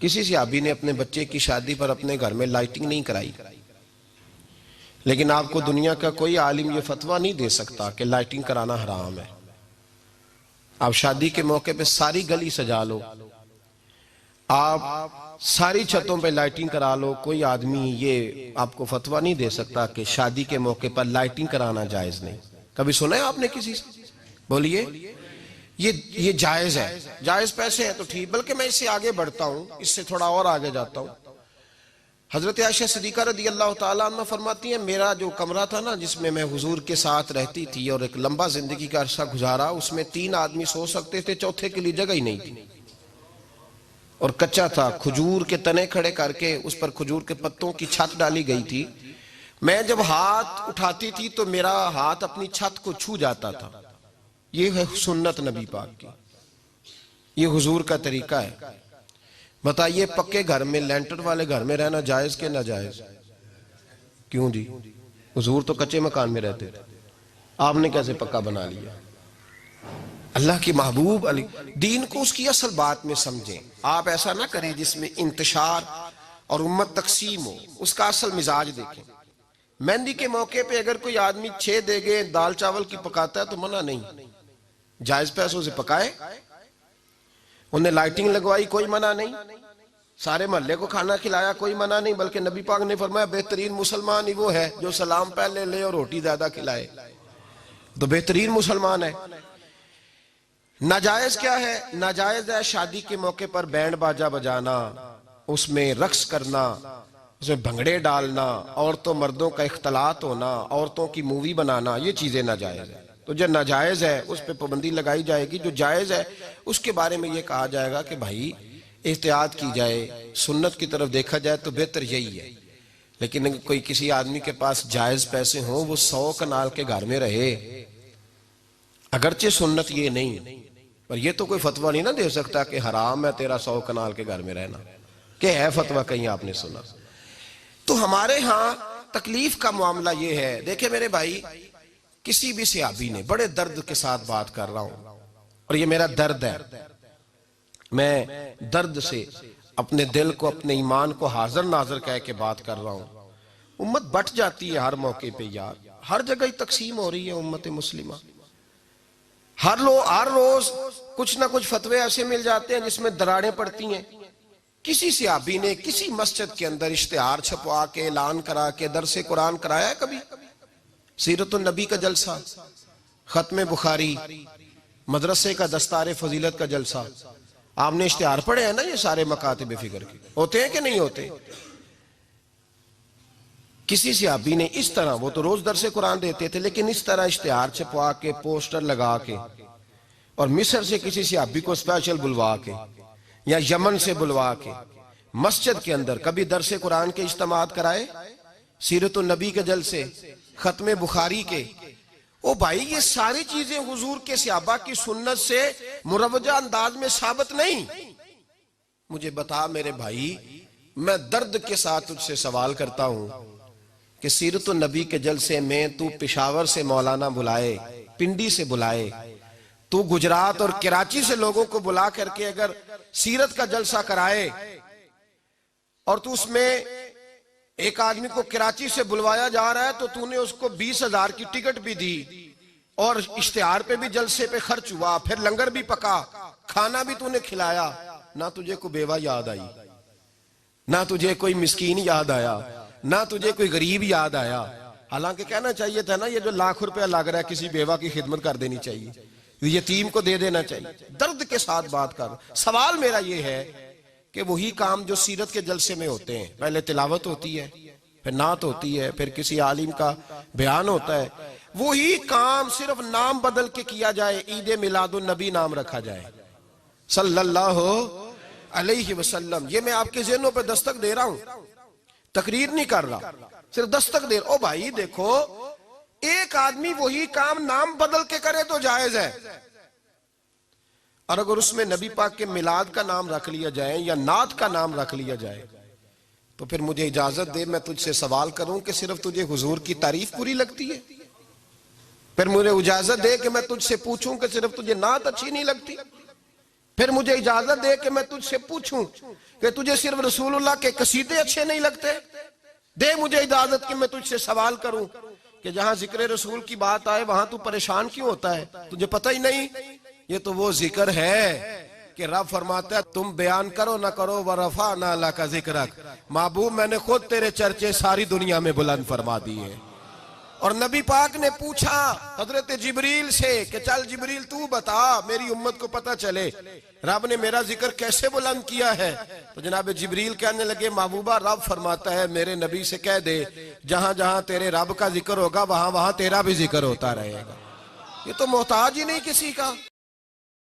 किसी सहाबी ने अपने बच्चे की शादी पर अपने घर में लाइटिंग नहीं कराई, लेकिन आपको दुनिया का कोई आलिम ये फतवा नहीं दे सकता कि लाइटिंग कराना हराम है। आप शादी के मौके पे सारी गली सजा लो, आप सारी छतों पे लाइटिंग करा लो, कोई आदमी ये आपको फतवा नहीं दे सकता कि शादी के मौके पर लाइटिंग कराना जायज नहीं। कभी सुना है आपने किसी से? बोलिए। ये जायज है, जायज पैसे हैं तो ठीक। बल्कि मैं इससे आगे बढ़ता हूं, इससे थोड़ा और आगे जाता हूं। हजरत आयशा सिद्दीका रदी अल्लाह ताला अन्हा फरमाती हैं, मेरा जो कमरा था ना जिसमें मैं हुजूर के साथ रहती थी और एक लंबा जिंदगी का अरसा गुजारा, उसमें 3 आदमी सो सकते थे, चौथे के लिए जगह ही नहीं थी और कच्चा था। खजूर के तने खड़े करके उस पर खजूर के पत्तों की छत डाली गई थी। मैं जब हाथ उठाती थी तो मेरा हाथ अपनी छत को छू जाता था। ये है सुन्नत नबी पाक की, ये हुजूर का तरीका है। बताइए पक्के घर में, लेंटर वाले घर में रहना जायज के ना जायज? क्यों जी? हुजूर तो कच्चे मकान में रहते थे, आपने कैसे पक्का बना लिया? अल्लाह की महबूब अली दीन को उसकी असल बात में समझें। आप ऐसा ना करें जिसमें इंतशार और उम्मत तकसीम हो। उसका असल मिजाज देखें। मेहंदी के मौके पे अगर कोई आदमी 6 देगे दाल चावल की पकाता है तो मना नहीं, जायज पैसों से पकाए। उन्हें लाइटिंग लगवाई, कोई मना नहीं। सारे मोहल्ले को खाना खिलाया, कोई मना नहीं। बल्कि नबी पाक ने फरमाया बेहतरीन मुसलमान ही वो है जो सलाम पहले ले और रोटी ज्यादा खिलाए, तो बेहतरीन मुसलमान है। नाजायज क्या है? नाजायज है शादी के मौके पर बैंड बाजा बजाना, उसमें रक्स करना, उसमें भंगड़े डालना, औरतों मर्दों का इख्तलात होना, औरतों की मूवी बनाना, ये चीजें नाजायज है। तो जो नाजायज है उस पर पाबंदी लगाई जाएगी। जो जायज है उसके बारे में ये कहा जाएगा कि भाई एहतियात की जाए, सुन्नत की तरफ देखा जाए तो बेहतर यही है। लेकिन अगर कोई किसी आदमी के पास जायज पैसे हों, वो 100 कनाल के घर में रहे, अगरचे सुन्नत ये नहीं, पर ये तो कोई फतवा नहीं ना दे सकता कि हराम है तेरा 100 कनाल के घर में रहना। क्या है फतवा कहीं आपने सुना? तो हमारे यहाँ तकलीफ का मामला ये है। देखे मेरे भाई, किसी भी सहाबी ने, बड़े दर्द के साथ बात कर रहा हूं और ये मेरा दर्द है, मैं दर्द से अपने दिल को, अपने ईमान को हाजिर नाजिर कह के बात कर रहा हूं। उम्मत बट जाती है हर मौके पे यार, हर जगह ही तकसीम हो रही है उम्मत मुस्लिमा। हर रोज कुछ ना कुछ फतवे ऐसे मिल जाते हैं जिसमें दरारें पड़ती हैं। किसी सहाबी ने किसी मस्जिद के अंदर इश्तिहार छपवा के ऐलान करा के दरसे कुरान कराया है कभी? सीरतुन नबी का जलसा, खत्म बुखारी, मदरसे का दस्तारे फजीलत का जलसा, आपने इश्तिहार पढ़े हैं ना? ये सारे मकातिब फिक्र के होते हैं कि नहीं होते? किसी सहाबी ने इस तरह, वो तो रोज दरसे कुरान देते थे, लेकिन इस तरह इश्तिहार छपवा के, पोस्टर लगा के, और मिस्र से किसी सहाबी को स्पेशल बुलवा के या यमन से बुलवा के मस्जिद के अंदर कभी दरसे कुरान के इज्तिमात कराए, सीरतुन नबी के जलसे, खत्म बुखारी के? ओ भाई, ये सारी चीजें हुजूर के सहाबा की सुन्नत से मुरवजा अंदाज में साबित नहीं। मुझे बता मेरे भाई, मैं दर्द के साथ तुझसे सवाल करता हूं कि सीरतुन नबी के जलसे में तू पेशावर से मौलाना बुलाए, पिंडी से बुलाए, तू गुजरात और कराची से लोगों को बुला करके अगर सीरत का जलसा कराए और तू उसमें एक आदमी को कराची से बुलवाया जा रहा है तो तूने उसको 20,000 की टिकट भी दी और इश्तिहार पे भी जलसे पे खर्च हुआ, फिर लंगर भी पका, खाना भी तूने खिलाया, ना तुझे कोई बेवा याद आई, ना तुझे कोई मिस्कीन याद आया, ना तुझे कोई गरीब याद आया। हालांकि कहना चाहिए था ना, ये जो लाख रुपया लग रहा है किसी बेवा की खिदमत कर देनी चाहिए, यतीम को दे देना चाहिए। दर्द के साथ बात कर। सवाल मेरा ये है कि वही काम जो सीरत के जलसे में होते हैं, पहले तिलावत होती है, फिर नात होती है, फिर किसी आलिम का बयान होता है, वही काम सिर्फ नाम बदल के किया जाए, ईद मिलादुन नबी नाम रखा जाए सल्लल्लाहु अलैहि वसल्लम। ये मैं आपके ज़हनों पे दस्तक दे रहा हूं, तकरीर नहीं कर रहा, सिर्फ दस्तक दे रहा। ओ भाई देखो, एक आदमी वही काम नाम बदल के करे तो जायज है, और अगर उसमें नबी पाक के मिलाद का नाम रख लिया जाए या नात का नाम रख लिया जाए तो फिर मुझे इजाजत दे, मैं तुझसे सवाल करूं कि सिर्फ तुझे हुजूर की तारीफ पूरी लगती है? फिर मुझे इजाजत दे कि मैं तुझसे पूछूं कि सिर्फ तुझे नात अच्छी नहीं लगती? फिर मुझे इजाजत दे कि मैं तुझसे पूछूं कि तुझे सिर्फ रसूलुल्लाह के कसीदे अच्छे नहीं लगते? दे मुझे इजाजत कि मैं तुझसे सवाल करूं कि जहां जिक्र रसूल की बात आए वहां तू परेशान क्यों होता है? तुझे पता ही नहीं ये तो वो जिक्र है कि रब फरमाता है तुम बयान करो ना करो व रफा ना ला का जिक्र, महबूब मैंने खुद तेरे चर्चे सारी दुनिया में बुलंद फरमा दिए। और नबी पाक ने पूछा हजरत जिब्रील से कि चल जिब्रील तू बता मेरी उम्मत को पता चले रब ने मेरा जिक्र कैसे बुलंद किया है। तो जनाब जिब्रील कहने लगे महबूबा रब फरमाता है मेरे नबी से कह दे जहां जहां तेरे रब का जिक्र होगा वहां वहां तेरा भी जिक्र होता रहेगा। ये तो मोहताज ही नहीं किसी का।